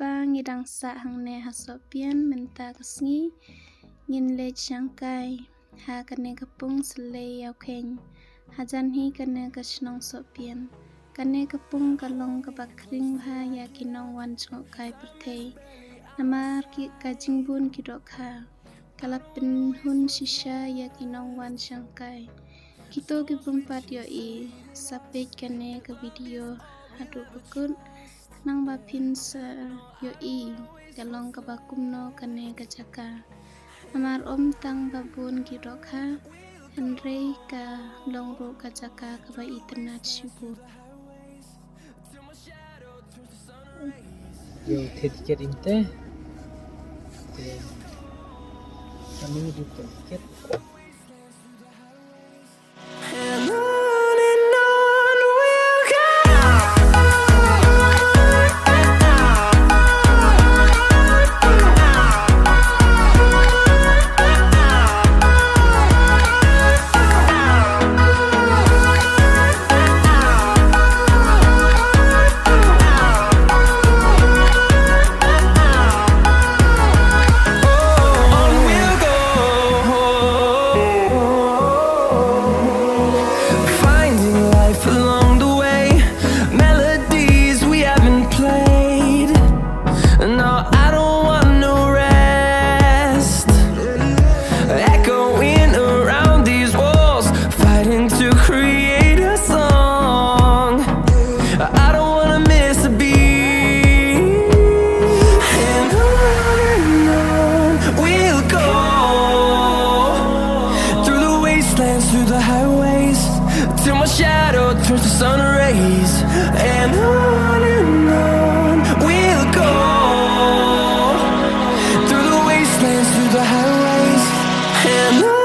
pa ngidang sa hangne hasopian menta kasngi ngin le changkai ha kane kapung Syllei Ïawkhein hajan hi kane kasnong sopian kane kapung kalong kabakring ha ya kinong wan chngokai perthei namar ki ka jingbun ki Dohkha kalapin hun shisha ya kinong wan changkai kito ki pumpat yo I sapej kane ka video hadu pekun nang bapin sa yo I galong kabakumno kane kajaka amar tang babun ki Dohkha henrei ka longro kajaka kaba itanat shibu yo tiket inte kami hidup tiket through the highways till my shadow turns to sun rays, and on we'll go through the wastelands, through the highways, and on.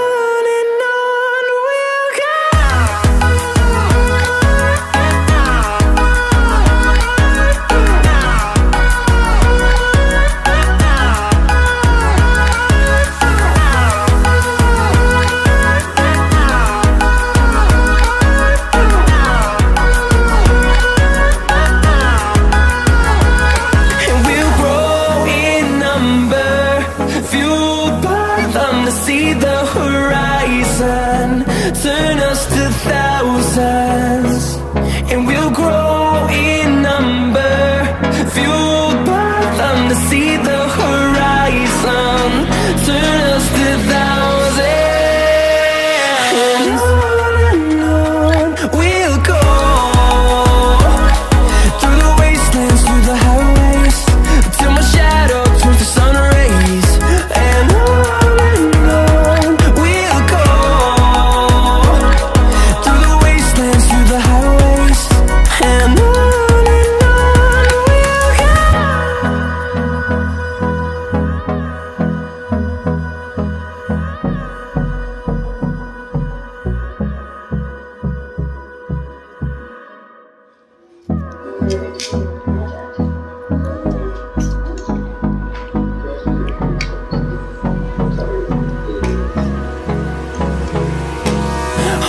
See the horizon turn us to thousands, and we'll grow in number, fueled by them. To see the horizon turn us to thousands, and on we'll go through the wastelands, through the highways, till my shadow turns to sun rays, and on.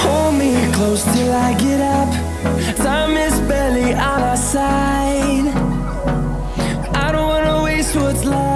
Hold me close till I get up. Time is barely on our side. I don't wanna waste what's left.